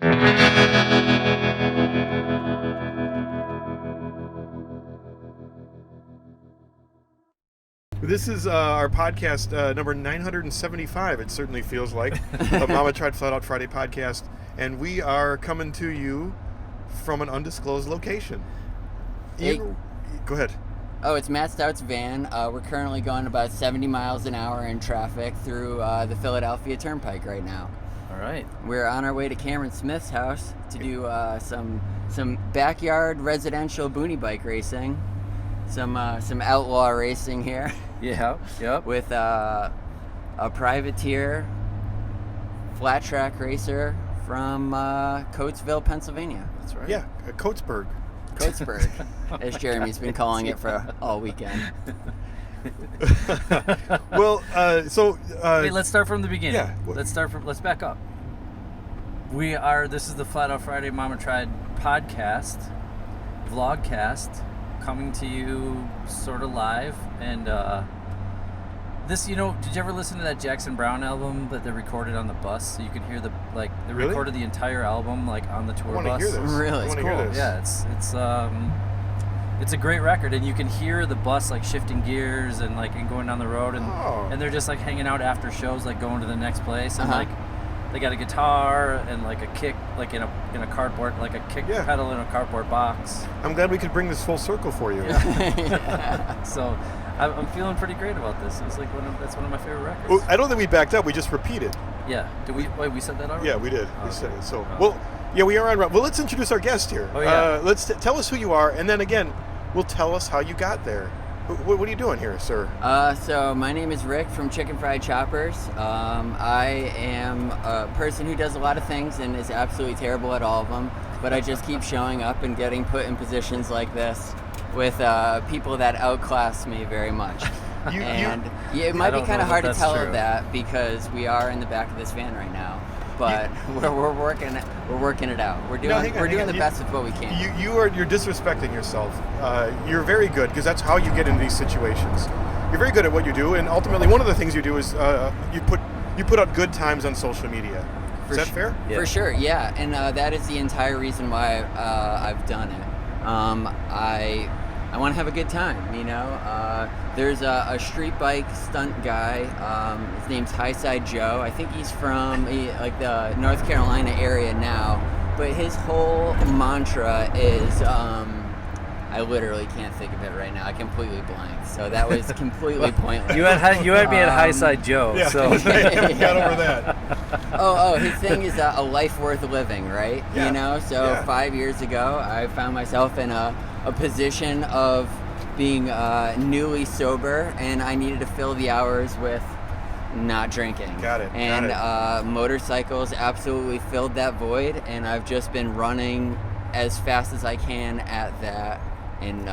This is our podcast number 975, it certainly feels like, the Mama Tried Flat Out Friday podcast. And we are coming to you from an undisclosed location. Hey. Go ahead. Oh, it's Matt Stout's van. We're currently going about 70 miles an hour in traffic through the Philadelphia Turnpike right now. All right. We're on our way to Cameron Smith's house to do some backyard residential boonie bike racing, some outlaw racing here. Yeah. Yep. With a privateer flat track racer from Coatesville, Pennsylvania. That's right. Yeah, Coatesburg. Coatesburg, as Jeremy's been calling it for all weekend. Well, Hey, let's start from the beginning. Yeah. Let's back up. This is the Flat Out Friday Mama Tried podcast, vlogcast, coming to you sort of live. And this, did you ever listen to that Jackson Browne album that they recorded on the bus? So you can hear they Really? recorded the entire album on the tour I want to bus. hear this. Really? I want to Cool. hear this. Yeah, it's a great record, and you can hear the bus shifting gears and and going down the road, and they're just hanging out after shows, going to the next place, and they got a guitar and a kick in a cardboard, a kick pedal in a cardboard box. I'm glad we could bring this full circle for you. Yeah. So I'm feeling pretty great about this. It's that's one of my favorite records. Well, I don't think we backed up. We just repeated. Yeah. Did we? Wait, we said that already? Yeah, we did. Oh, We said it. So, Oh. we are on. Well, let's introduce our guest here. Oh, yeah. Let's tell us who you are, and then again, we'll tell us how you got there. What are you doing here, sir? So my name is Rick from Chicken Fried Choppers. I am a person who does a lot of things and is absolutely terrible at all of them, but I just keep showing up and getting put in positions like this with people that outclass me very much. It might be kind of hard to tell true. that because we are in the back of this van right now, but we're working it out. We're doing the best with what we can. You're disrespecting yourself. You're very good because that's how you get into these situations. You're very good at what you do, and ultimately, one of the things you do is you put out good times on social media. Is that fair? Yeah. For sure, yeah, and that is the entire reason why I've done it. I want to have a good time, There's a street bike stunt guy. His name's Highside Joe. I think he's from the North Carolina area now. But his whole mantra is, I literally can't think of it right now. I completely blanked. So that was completely pointless. You had me at Highside Joe. Yeah, So I haven't got over that. His thing is a life worth living, right? Yeah. So 5 years ago, I found myself in a position of being newly sober, and I needed to fill the hours with not drinking. Got it. And motorcycles absolutely filled that void, and I've just been running as fast as I can at that, and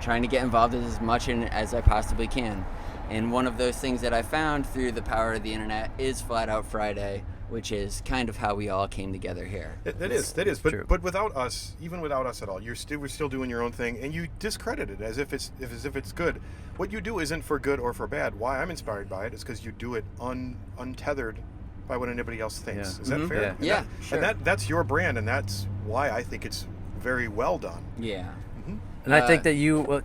trying to get involved as much as I possibly can. And one of those things that I found through the power of the internet is Flat Out Friday, which is kind of how we all came together here. That is. True. But without us, even without us at all, we're still doing your own thing, and you discredit it as if it's good. What you do isn't for good or for bad. Why I'm inspired by it is because you do it untethered by what anybody else thinks. Yeah. Is that fair? Yeah, sure. And that's your brand, and that's why I think it's very well done. Yeah. And I think that you,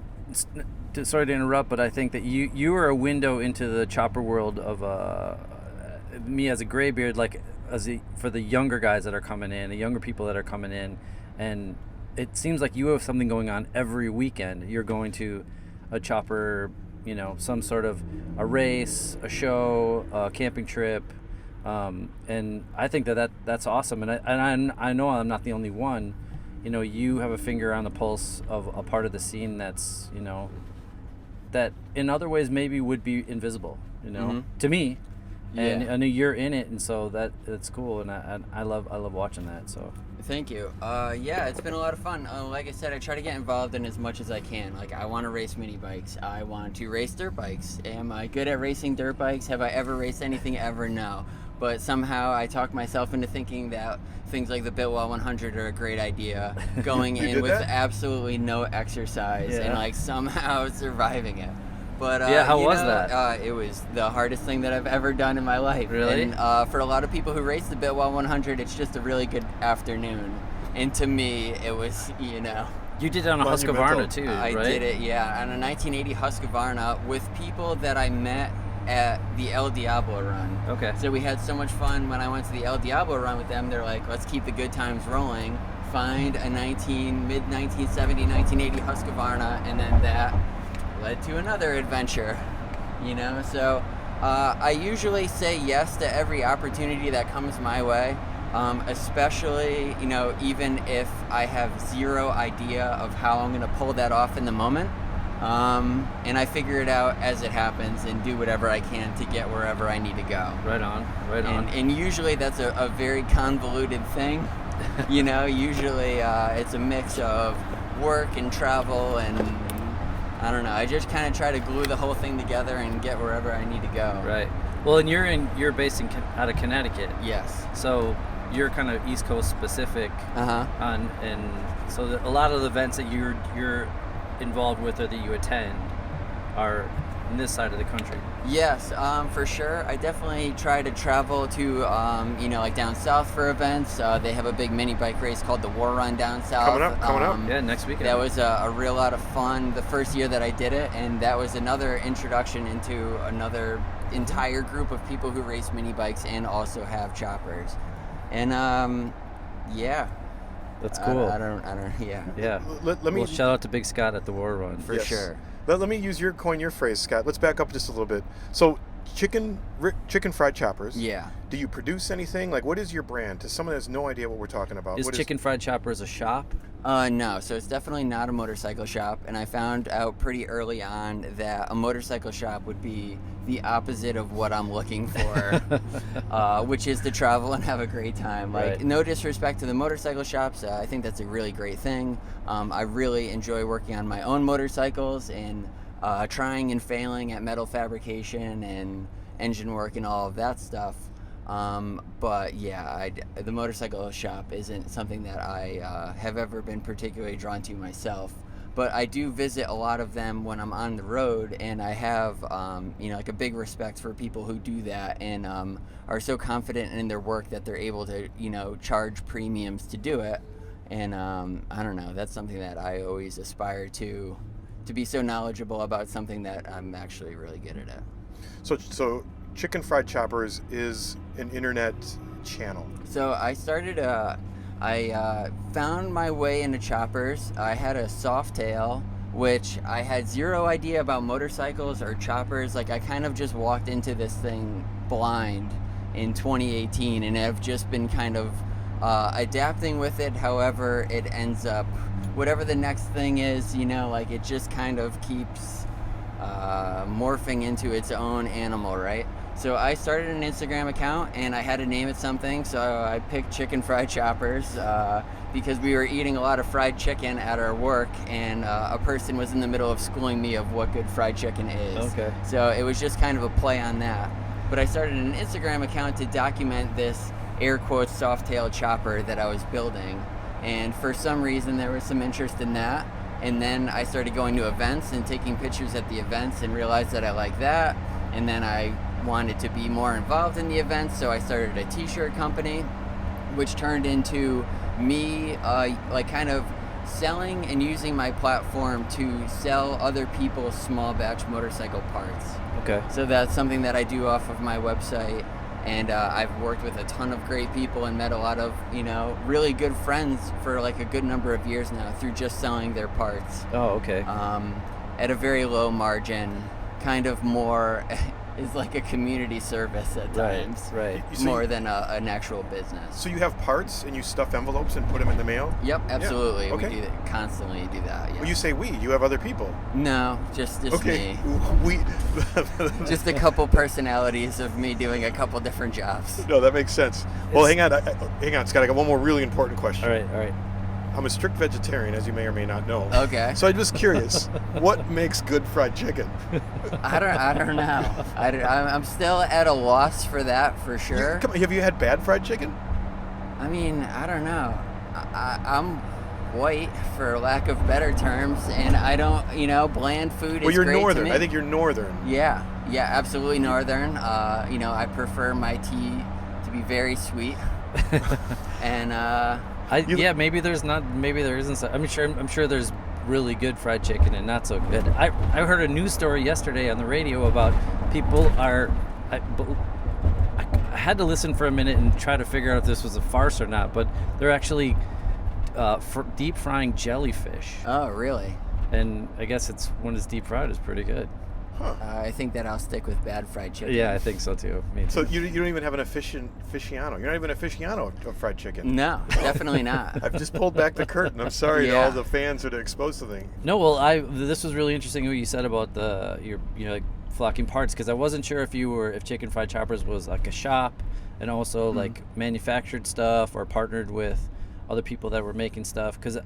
sorry to interrupt, but I think that you are a window into the chopper world of me as a graybeard, for the younger guys that are coming in, the younger people that are coming in, and it seems like you have something going on every weekend. You're going to a chopper, some sort of a race, a show, a camping trip, and I think that's awesome. And I know I'm not the only one. You have a finger on the pulse of a part of the scene that's, that in other ways maybe would be invisible, to me. And I know you're in it, and so that's cool, and I love watching that. So thank you. It's been a lot of fun. Like I said, I try to get involved in as much as I can. I want to race mini bikes. I want to race dirt bikes. Am I good at racing dirt bikes? Have I ever raced anything ever? No. But somehow I talk myself into thinking that things like the Bitwall 100 are a great idea, going in with absolutely no exercise and somehow surviving it. But Yeah, how you was know, that? It was the hardest thing that I've ever done in my life. Really? And for a lot of people who race the Bitwell 100, it's just a really good afternoon. And to me, it was, you know, You did it on a Monumental. Husqvarna too, I right? did it, yeah, on a 1980 Husqvarna with people that I met at the El Diablo run. Okay. So we had so much fun when I went to the El Diablo run with them. They're like, let's keep the good times rolling. Find a mid 1970, 1980 Husqvarna, and then that led to another adventure. You know, so I usually say yes to every opportunity that comes my way. Especially, you know, even if I have zero idea of how I'm going to pull that off in the moment. And I figure it out as it happens and do whatever I can to get wherever I need to go. Right on. Right on. And usually that's a very convoluted thing. You know, usually it's a mix of work and travel and I don't know. I just kind of try to glue the whole thing together and get wherever I need to go. Right. Well, and you're based out of Connecticut, Yes. so you're kind of East Coast specific. Uh-huh. And so a lot of the events that you're involved with or that you attend are in this side of the country. Yes, for sure. I definitely try to travel to, you know, like down south for events. They have a big mini bike race called the War Run down south. Coming up. Yeah, next weekend. That was a real lot of fun the first year that I did it, and that was another introduction into another entire group of people who race mini bikes and also have choppers. And yeah. That's cool. I don't, yeah. Yeah. Let me Well, shout out to Big Scott at the War Run. For sure. Let me coin your phrase, Scott. Let's back up just a little bit. So, chicken fried choppers. Yeah. Do you produce anything? Like, what is your brand? To someone that has no idea what we're talking about. Is what Chicken Fried Choppers a shop? No, so it's definitely not a motorcycle shop, and I found out pretty early on that a motorcycle shop would be the opposite of what I'm looking for, which is to travel and have a great time. Like, Right. no disrespect to the motorcycle shops, I think that's a really great thing. I really enjoy working on my own motorcycles and trying and failing at metal fabrication and engine work and all of that stuff. But yeah, the motorcycle shop isn't something that I have ever been particularly drawn to myself. But I do visit a lot of them when I'm on the road, and I have, you know, like a big respect for people who do that and are so confident in their work that they're able to, you know, charge premiums to do it. And I don't know, that's something that I always aspire to be so knowledgeable about something that I'm actually really good at it. So Chicken Fried Choppers is an internet channel. So I started, I found my way into choppers. I had a Softail, which I had zero idea about motorcycles or choppers. Like, I kind of just walked into this thing blind in 2018, and I've just been kind of adapting with it. However, it ends up, whatever the next thing is, you know, like, it just kind of keeps morphing into its own animal, right? So I started an Instagram account and I had to name it something, so I picked Chicken Fried Choppers because we were eating a lot of fried chicken at our work, and a person was in the middle of schooling me of what good fried chicken is. Okay. So it was just kind of a play on that. But I started an Instagram account to document this air quotes Softail chopper that I was building, and for some reason there was some interest in that. And then I started going to events and taking pictures at the events and realized that I liked that. And then I wanted to be more involved in the events, so I started a t-shirt company, which turned into me like kind of selling and using my platform to sell other people's small batch motorcycle parts. Okay. So that's something that I do off of my website. And I've worked with a ton of great people and met a lot of, you know, really good friends for like a good number of years now through just selling their parts. Oh, okay. At a very low margin, kind of more is like a community service at times. Right. So More than an actual business. So you have parts and you stuff envelopes and put them in the mail? Yep, absolutely. Okay. We do that, constantly do that. Yeah. Well, you say we. You have other people. No, just Okay. me. We. Just a couple personalities of me doing a couple different jobs. No, that makes sense. Well, hang on, Scott. I got one more really important question. All right. I'm a strict vegetarian, as you may or may not know. Okay. So I'm just curious, what makes good fried chicken? I don't know. I'm still at a loss for that, for sure. Come on, have you had bad fried chicken? I mean, I don't know. I'm white, for lack of better terms, and I don't, bland food Well, is you're great northern. to me. I think you're northern. Yeah, absolutely northern. I prefer my tea to be very sweet, and maybe there isn't. I'm sure there's really good fried chicken and not so good. I heard a news story yesterday on the radio about people I had to listen for a minute and try to figure out if this was a farce or not, but they're actually deep frying jellyfish. Oh, really? And I guess when it's deep fried, it's pretty good. Huh. I think that I'll stick with bad fried chicken. Yeah, I think so too. Me too. So you don't even have an aficionado. You're not even an aficionado of fried chicken. No, definitely not. I've just pulled back the curtain. I'm sorry to Yeah. all the fans that are exposed to things. No, well, this was really interesting what you said about your like flocking parts, because I wasn't sure if Chicken Fried Choppers was like a shop and also like manufactured stuff or partnered with other people that were making stuff. Because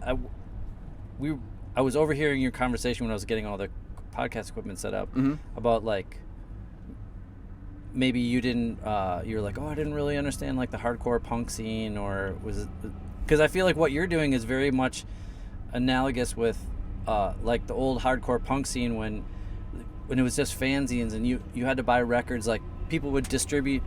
I was overhearing your conversation when I was getting all the podcast equipment set up about like maybe you didn't you're like, oh, I didn't really understand like the hardcore punk scene, or was it because I feel like what you're doing is very much analogous with like the old hardcore punk scene when it was just fanzines and you had to buy records. Like people would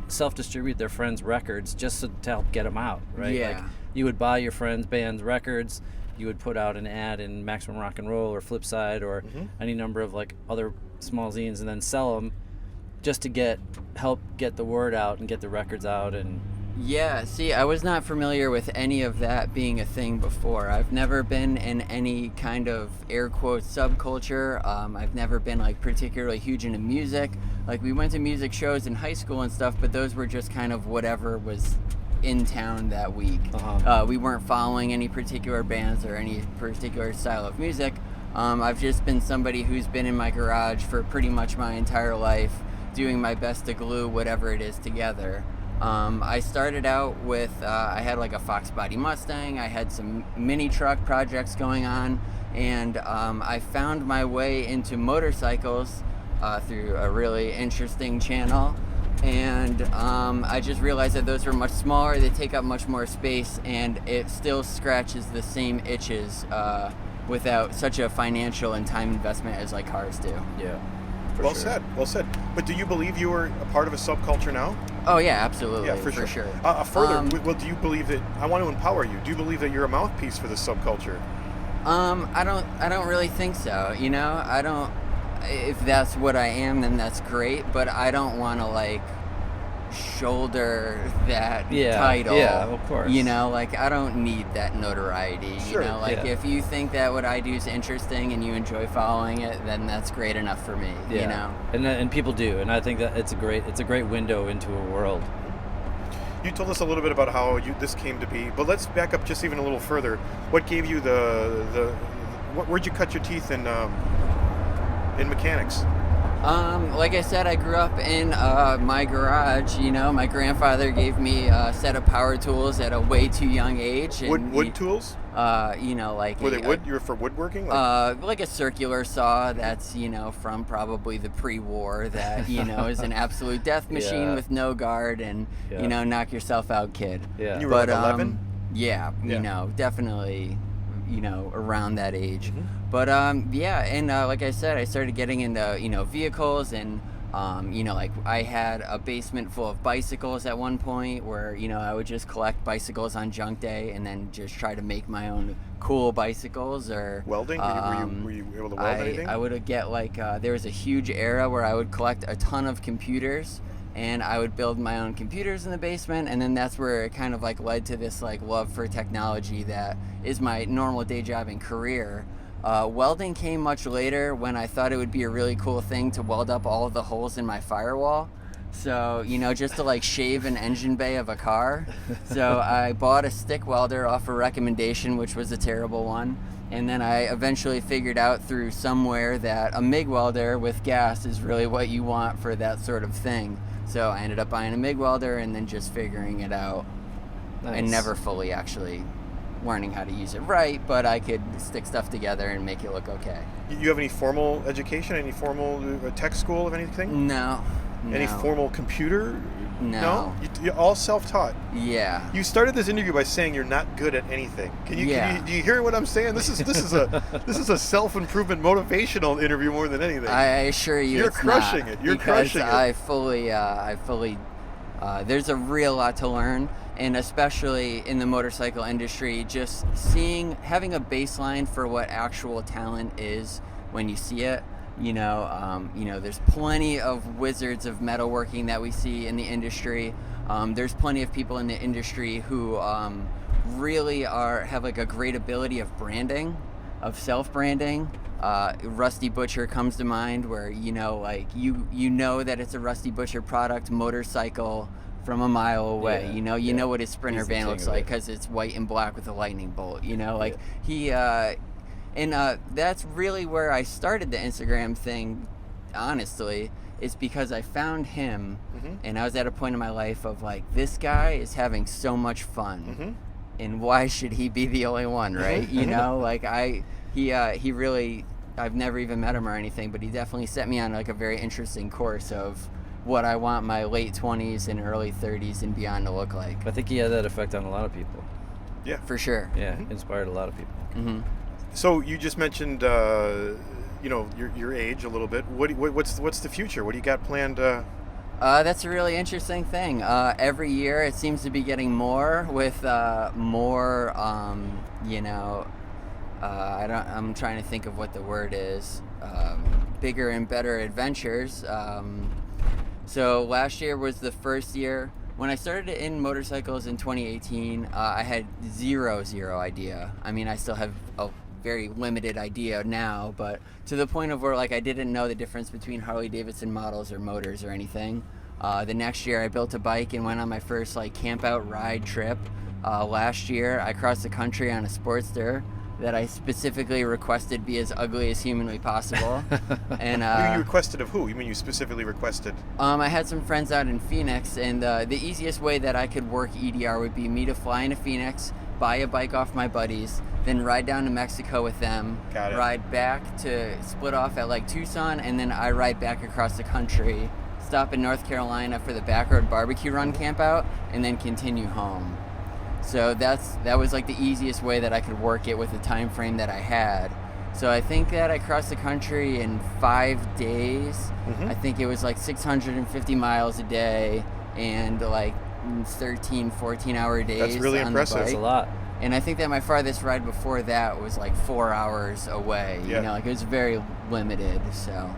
self-distribute their friends' records just to help get them out, right? Yeah. Like you would buy your friends' band's records, you would put out an ad in Maximum Rock and Roll or Flipside or any number of like other small zines and then sell them just to help get the word out and get the records out. And Yeah, see, I was not familiar with any of that being a thing before. I've never been in any kind of air quotes subculture. I've never been like particularly huge into music. Like we went to music shows in high school and stuff, but those were just kind of whatever was in town that week. We weren't following any particular bands or any particular style of music. I've just been somebody who's been in my garage for pretty much my entire life, doing my best to glue whatever it is together. I started out with, I had like a Fox Body Mustang, I had some mini truck projects going on, and I found my way into motorcycles through a really interesting channel. And I just realized that those were much smaller, they take up much more space, and it still scratches the same itches without such a financial and time investment as like cars do. yeah. Well said. But do you believe you are a part of a subculture now? Oh yeah, absolutely. Yeah, for sure. Well, do you believe that? I want to empower you. Do you believe that you're a mouthpiece for this subculture? I don't really think so. I don't. If that's what I am, then that's great. But I don't want to like shoulder that title. Yeah, of course. Like I don't need that notoriety. Sure. If you think that what I do is interesting and you enjoy following it, then that's great enough for me. And people do, and I think that it's a great window into a world. You told us a little bit about how this came to be, but let's back up just even a little further. What gave you where'd you cut your teeth in mechanics? Like I said, I grew up in my garage. My grandfather gave me a set of power tools at a way too young age. And Wood tools? Like Were they wood? You were for woodworking? Like a circular saw that's from probably the pre-war that is an absolute death machine with no guard and knock yourself out, kid. Yeah. And you were like 11? Yeah, definitely. Around that age. But and like I said, I started getting into vehicles, and like I had a basement full of bicycles at one point where I would just collect bicycles on junk day and then just try to make my own cool bicycles. Or welding? Were you able to weld anything? I would get like there was a huge era where I would collect a ton of computers. And I would build my own computers in the basement, and then that's where it kind of like led to this like love for technology that is my normal day job and career. Welding came much later when I thought it would be a really cool thing to weld up all of the holes in my firewall. So, just to like shave an engine bay of a car. So I bought a stick welder off a recommendation, which was a terrible one. And then I eventually figured out through somewhere that a MIG welder with gas is really what you want for that sort of thing. So I ended up buying a MIG welder and then just figuring it out. Nice. And never fully actually learning how to use it right, but I could stick stuff together and make it look okay. You have any formal education? Any formal tech school of anything? No. Any formal computer? No. all self-taught. Yeah. You started this interview by saying you're not good at anything. Yeah. Do you hear what I'm saying? This is a self-improvement motivational interview more than anything. I assure you, You're it's crushing not, it. You're because crushing it. I fully. There's a real lot to learn, and especially in the motorcycle industry, just having a baseline for what actual talent is when you see it. There's plenty of wizards of metalworking that we see in the industry. There's plenty of people in the industry who really have like a great ability of branding, of self-branding. Rusty Butcher comes to mind, where you know that it's a Rusty Butcher product motorcycle from a mile away. Yeah, You know what his Sprinter He's the van king looks of like it. because it's white and black with a lightning bolt. He and that's really where I started the Instagram thing, honestly, is because I found him, and I was at a point in my life of like, this guy is having so much fun, and why should he be the only one, right? He really, I've never even met him or anything, but he definitely set me on like a very interesting course of what I want my late 20s and early 30s and beyond to look like. I think he had that effect on a lot of people. Yeah. For sure. Yeah, inspired a lot of people. So you just mentioned, your age a little bit. What's the future? What do you got planned? That's a really interesting thing. Every year it seems to be getting more with more, I'm trying to think of what the word is. Bigger and better adventures. So last year was the first year. When I started in motorcycles in 2018, I had zero idea. I mean, I still have a very limited idea now, but to the point of where like I didn't know the difference between Harley Davidson models or motors or anything. The next year I built a bike and went on my first like camp out ride trip. Last year I crossed the country on a Sportster that I specifically requested be as ugly as humanly possible. And you requested of who? You mean you specifically requested? I had some friends out in Phoenix, and the easiest way that I could work EDR would be me to fly into Phoenix, buy a bike off my buddies, then ride down to Mexico with them, Got it. ride back to split off at like Tucson, and then I ride back across the country, stop in North Carolina for the Backroad Barbecue Run camp out, and then continue home. So that was like the easiest way that I could work it with the time frame that I had. So I think that I crossed the country in 5 days. I think it was like 650 miles a day and like 13, 14-hour days. That's really on impressive. The That's bike. a lot. And I think that my farthest ride before that was like 4 hours away. Yeah. Like it was very limited. So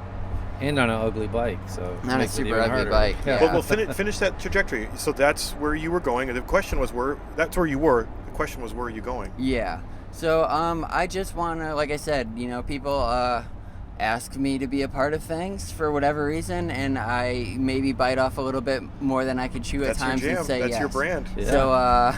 And on an ugly bike, so On a makes it super even ugly harder. bike, yeah. Well, finish that trajectory. So that's where you were going. And the question was that's where you were. The question was, where are you going? Yeah. So I just want to, like I said, people ask me to be a part of things for whatever reason, and I maybe bite off a little bit more than I could chew That's at times your jam. and say That's yes. your brand. Yeah.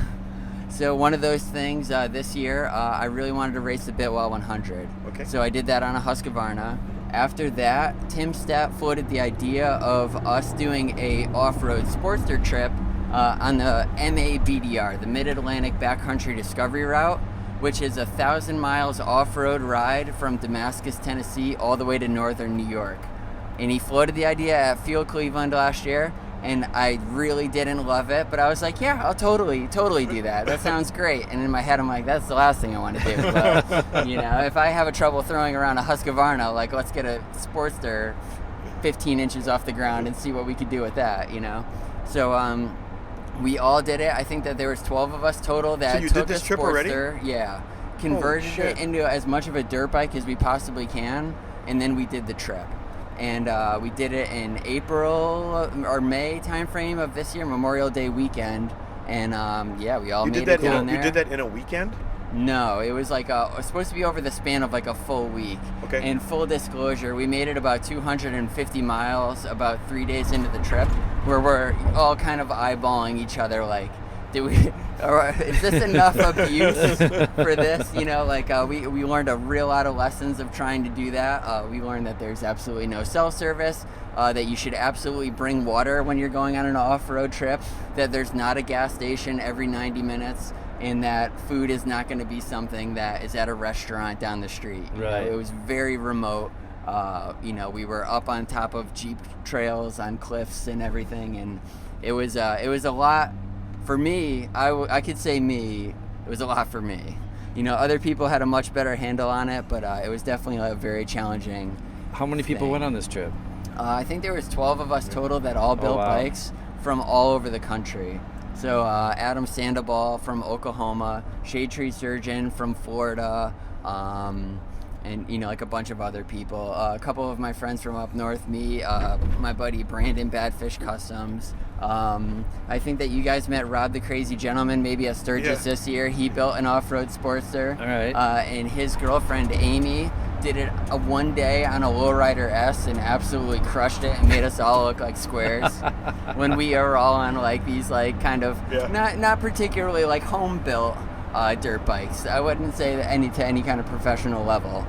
So one of those things this year, I really wanted to race the Bitwell 100. Okay. So I did that on a Husqvarna. After that, Tim Stapp floated the idea of us doing a off-road Sportster trip on the MABDR, the Mid-Atlantic Backcountry Discovery Route, which is 1,000 miles off-road ride from Damascus, Tennessee, all the way to northern New York. And he floated the idea at Field Cleveland last year, and I really didn't love it, but I was like, yeah, I'll totally do that. That sounds great. And in my head, I'm like, that's the last thing I want to do. But, if I have a trouble throwing around a Husqvarna, like, let's get a Sportster 15 inches off the ground and see what we could do with that, So we all did it. I think that there was 12 of us total that So you took did this a trip already? Sportster. Yeah. Converted shit. it into as much of a dirt bike as we possibly can, and then we did the trip. And we did it in April or May timeframe of this year, Memorial Day weekend. And we all made it down there. You did that in a weekend? No, it was like it was supposed to be over the span of like a full week. Okay. And full disclosure, we made it about 250 miles about 3 days into the trip, where we're all kind of eyeballing each other like, is this enough abuse for this? We learned a real lot of lessons of trying to do that. We learned that there's absolutely no cell service, that you should absolutely bring water when you're going on an off-road trip, that there's not a gas station every 90 minutes, and that food is not going to be something that is at a restaurant down the street. Right. It was very remote. We were up on top of Jeep trails on cliffs and everything, and it was a lot for me. I could say me. It was a lot for me. Other people had a much better handle on it, but it was definitely a very challenging. How many people thing. went on this trip? I think there was 12 of us total that all built wow. bikes from all over the country. So Adam Sandoval from Oklahoma, Shade Tree Surgeon from Florida, and like a bunch of other people. A couple of my friends from up north, my buddy Brandon Badfish Customs. I think that you guys met Rob the Crazy Gentleman maybe at Sturgis this year. He built an off-road Sportster. All right. And his girlfriend Amy did it one day on a Lowrider S and absolutely crushed it and made us all look like squares when we were all on like these like kind of not particularly like home built dirt bikes. I wouldn't say that to any kind of professional level.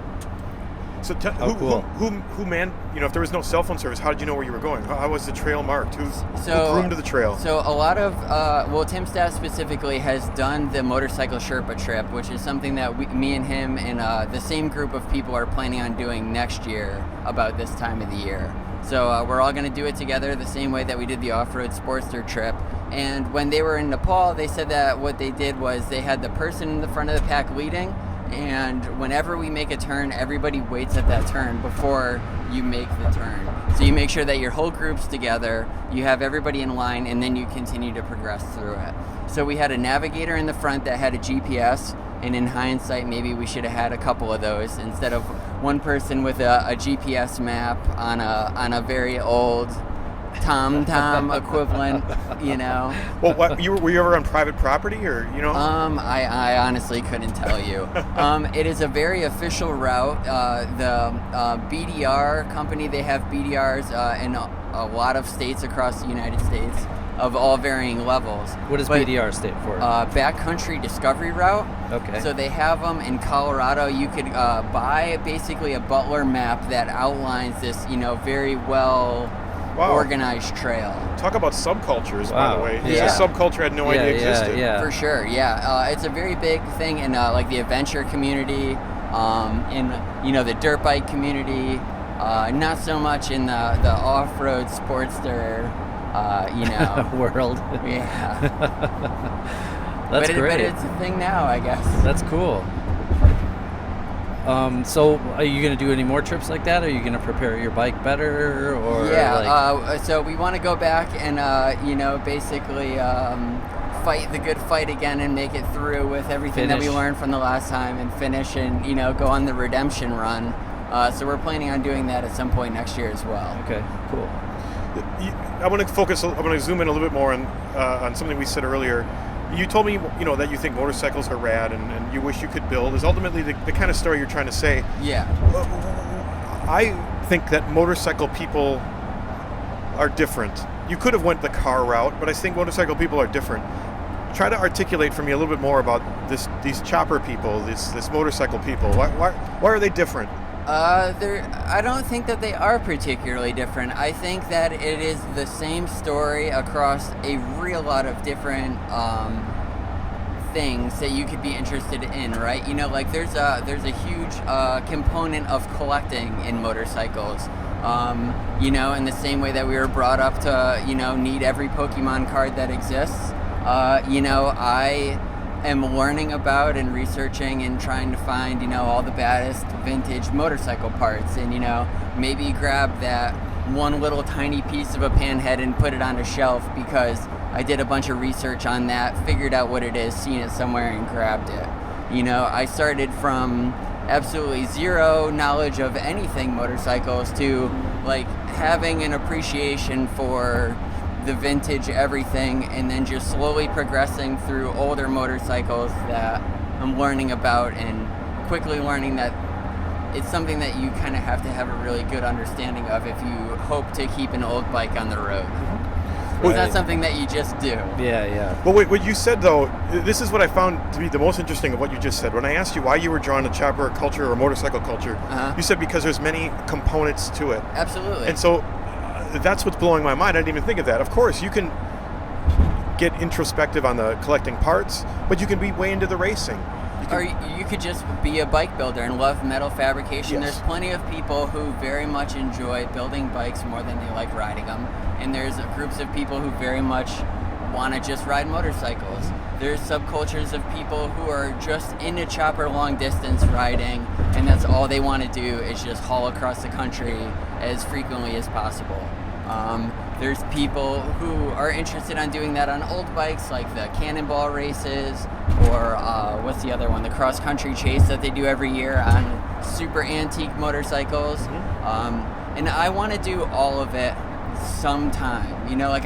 So cool. who manned, if there was no cell phone service, how did you know where you were going? How was the trail marked? Who groomed the trail? So a lot of, Tim Staff specifically has done the Motorcycle Sherpa trip, which is something that me and him and the same group of people are planning on doing next year about this time of the year. So we're all going to do it together the same way that we did the off-road Sportster trip. And when they were in Nepal, they said that what they did was they had the person in the front of the pack leading, and whenever we make a turn, everybody waits at that turn before you make the turn. So you make sure that your whole group's together, you have everybody in line, and then you continue to progress through it. So we had a navigator in the front that had a GPS, and in hindsight, maybe we should have had a couple of those instead of one person with a GPS map on a very old TomTom equivalent, Well, were you ever on private property, or I honestly couldn't tell you. It is a very official route. The BDR company, they have BDRs in a lot of states across the United States of all varying levels. What does BDR stand for? Backcountry Discovery Route. Okay. So they have them in Colorado. You could buy basically a Butler map that outlines this, very well organized trail. Talk about subcultures, by the way. Yeah. It's a subculture I had no idea existed. Yeah. For sure, yeah. It's a very big thing in like the adventure community, in the dirt bike community, not so much in the off-road Sportster, world. Yeah. That's great. But it's a thing now, I guess. That's cool. So are you going to do any more trips like that? Are you going to prepare your bike better, or so we want to go back and basically fight the good fight again and make it through with everything that we learned from the last time and finish and go on the redemption run. So we're planning on doing that at some point next year as well. Okay, cool. I want to zoom in a little bit more on something we said earlier. You told me, that you think motorcycles are rad and you wish you could build. Is ultimately the kind of story you're trying to say. Yeah. I think that motorcycle people are different. You could have went the car route, but I think motorcycle people are different. Try to articulate for me a little bit more about these chopper people, this motorcycle people. Why are they different? I don't think that they are particularly different. I think that it is the same story across a real lot of different things that you could be interested in, right? There's a huge component of collecting in motorcycles. In the same way that we were brought up to, need every Pokemon card that exists. I am learning about and researching and trying to find, all the baddest vintage motorcycle parts and, maybe grab that one little tiny piece of a panhead and put it on a shelf because I did a bunch of research on that, figured out what it is, seen it somewhere and grabbed it. I started from absolutely zero knowledge of anything motorcycles to like having an appreciation for the vintage everything, and then just slowly progressing through older motorcycles that I'm learning about and quickly learning that it's something that you kind of have to have a really good understanding of if you hope to keep an old bike on the road. It's not something that you just do. Yeah. Well, wait, what you said though, this is what I found to be the most interesting of what you just said. When I asked you why you were drawn to chopper culture or motorcycle culture, you said because there's many components to it. Absolutely. And so that's what's blowing my mind. I didn't even think of that. Of course, you can get introspective on the collecting parts, but you can be way into the racing. Or you could just be a bike builder and love metal fabrication. Yes. There's plenty of people who very much enjoy building bikes more than they like riding them. And there's groups of people who very much want to just ride motorcycles. There's subcultures of people who are just into chopper long distance riding, and that's all they want to do is just haul across the country as frequently as possible. There's people who are interested on doing that on old bikes, like the Cannonball races, or what's the other one? The cross country chase that they do every year on super antique motorcycles. And I want to do all of it sometime. You know, like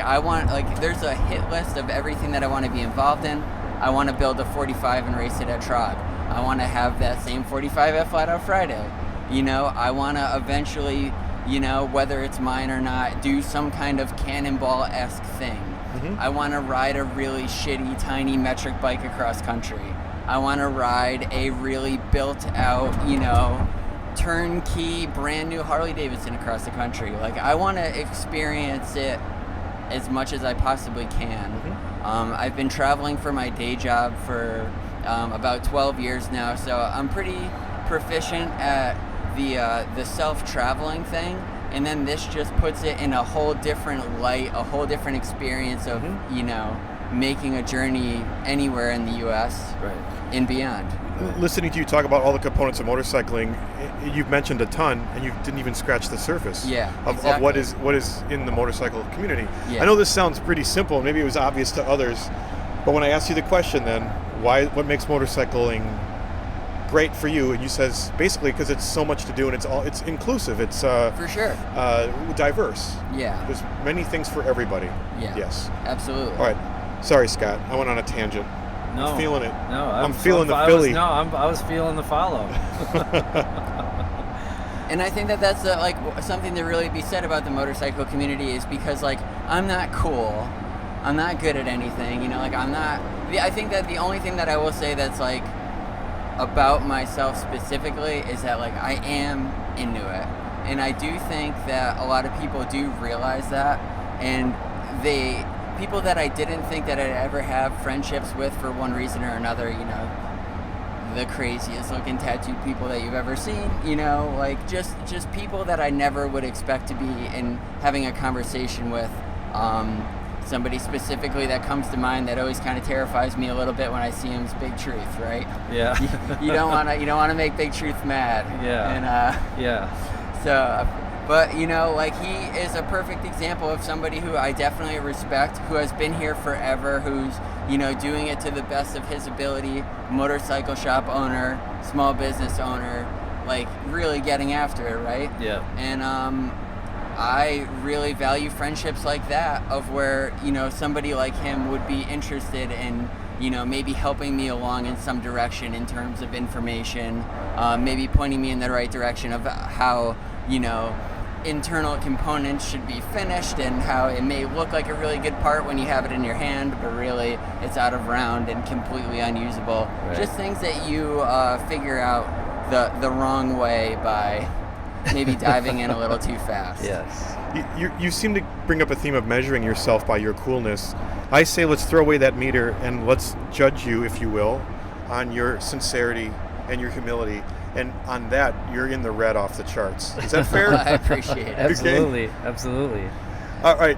there's a hit list of everything that I want to be involved in. I want to build a 45 and race it at Trog. I want to have that same 45 at Flat Out Friday. You know, I want to eventually, you know, whether it's mine or not, do some kind of Cannonball-esque thing. I want to ride a really shitty, tiny metric bike across country. I want to ride a really built-out, you know, turnkey, brand new Harley Davidson across the country. Like, I want to experience it as much as I possibly can. I've been traveling for my day job for about 12 years now, so I'm pretty proficient at the self-traveling thing, and then this just puts it in a whole different light, a whole different experience of, you know, making a journey anywhere in the U.S. and beyond. Listening to you talk about all the components of motorcycling, you've mentioned a ton, and you didn't even scratch the surface of what is in the motorcycle community. I know this sounds pretty simple, maybe it was obvious to others, but when I asked you the question then, what makes motorcycling great for you, and you says basically because it's so much to do and it's inclusive, it's for sure diverse. There's many things for everybody. Yes, absolutely. All right, sorry Scott, I went on a tangent. No, I'm feeling it. No, I'm feeling the Philly. I was feeling the follow. And I think that's like something to really be said about the motorcycle community, is because, like, I'm not cool, I'm not good at anything, you know, like I think that the only thing that I will say that's like about myself specifically is that, like, I am into it, and I do think that a lot of people do realize that, and people that I didn't think that I'd ever have friendships with for one reason or another, you know, the craziest looking tattooed people that you've ever seen, you know, like just people that I never would expect to be in having a conversation with. Somebody specifically that comes to mind that always kind of terrifies me a little bit when I see him is Big Truth, right? Yeah. you don't want to make Big Truth mad. Yeah. And so, but, you know, like, he is a perfect example of somebody who I definitely respect, who has been here forever, who's, you know, doing it to the best of his ability, motorcycle shop owner, small business owner, like, really getting after it, right? Yeah. And I really value friendships like that, of where, you know, somebody like him would be interested in, you know, maybe helping me along in some direction in terms of information, maybe pointing me in the right direction of how, you know, internal components should be finished, and how it may look like a really good part when you have it in your hand, but really it's out of round and completely unusable. Right. Just things that you figure out the wrong way by maybe diving in a little too fast. Yes. You seem to bring up a theme of measuring yourself by your coolness. I say let's throw away that meter and let's judge you, if you will, on your sincerity and your humility. And on that, you're in the red off the charts. Is that fair? I appreciate it. Absolutely. Absolutely. All right,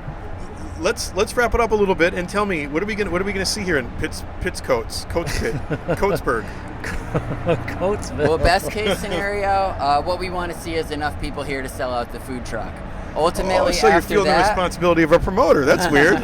let's wrap it up a little bit and tell me, what are we gonna see here in Coatesburg? Coatesville. Well, best case scenario, what we want to see is enough people here to sell out the food truck. Ultimately, so you're after feeling the that, responsibility of a promoter. That's weird.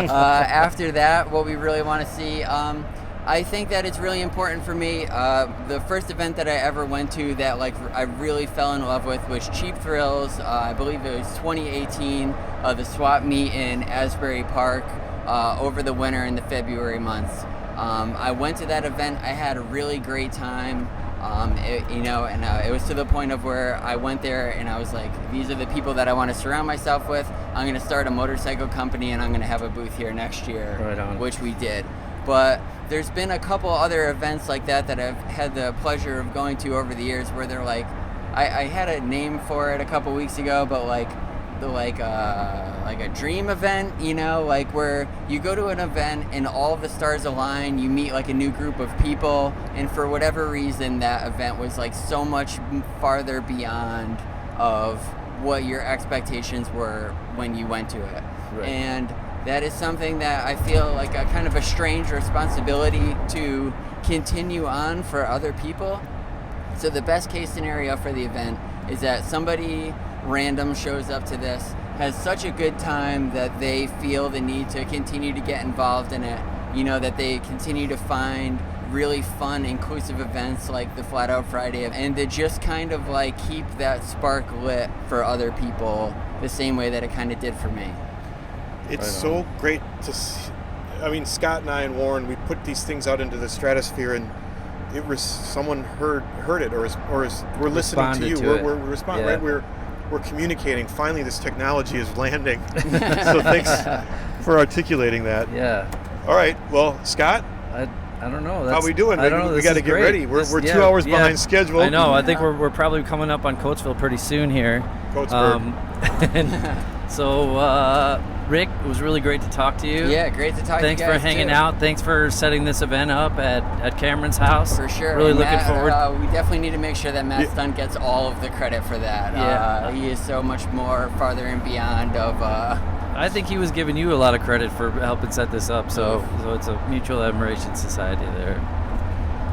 after that, what we really want to see, I think that it's really important for me. The first event that I ever went to that, like, I really fell in love with was Cheap Thrills. I believe it was 2018, the swap meet in Asbury Park over the winter in the February months. I went to that event. I had a really great time. It was to the point of where I went there and I was like, these are the people that I want to surround myself with. I'm going to start a motorcycle company and I'm going to have a booth here next year, Right on. which we did. But there's been a couple other events like that I've had the pleasure of going to over the years where they're like, I had a name for it a couple weeks ago, but like, like a dream event, you know, like where you go to an event and all of the stars align, you meet like a new group of people, and for whatever reason that event was like so much farther beyond of what your expectations were when you went to it. Right. And that is something that I feel like a kind of a strange responsibility to continue on for other people. So the best case scenario for the event is that somebody random shows up to this, has such a good time that they feel the need to continue to get involved in it, you know, that they continue to find really fun, inclusive events like the Flat Out Friday, and to just kind of like keep that spark lit for other people the same way that it kind of did for me. It's Right so great to see. I mean, Scott and I and Warren, we put these things out into the stratosphere, and it was someone heard it, or we're listening to Responded you. to We're, it. we're responding, Yeah. right? We're communicating. Finally, this technology is landing. So thanks for articulating that. Yeah. All right. Well, Scott, I don't know. how we doing? I don't know. We this got to is get great. ready. We're This- 2 hours behind schedule. I know. I think we're probably coming up on Coatesville pretty soon here. Coatesburg. And so, Rick, it was really great to talk to you. Yeah, great to talk Thanks to you guys for hanging too. out. Thanks for setting this event up at Cameron's house. For sure. Really And looking Matt, forward. we definitely need to make sure that Matt Yeah. Stunt gets all of the credit for that. Yeah. He is so much more farther and beyond of. I think he was giving you a lot of credit for helping set this up. So it's a mutual admiration society there.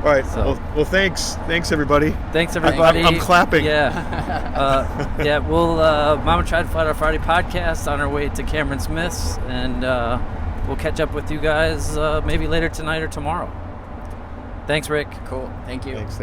All right. So- Well, thanks. Thanks, everybody. Thanks everybody. I'm clapping. Yeah. Yeah. We'll Mama Tried Flat Out Friday podcast on our way to Cameron Smith's, and we'll catch up with you guys maybe later tonight or tomorrow. Thanks, Rick. Cool. Thank you. Thanks.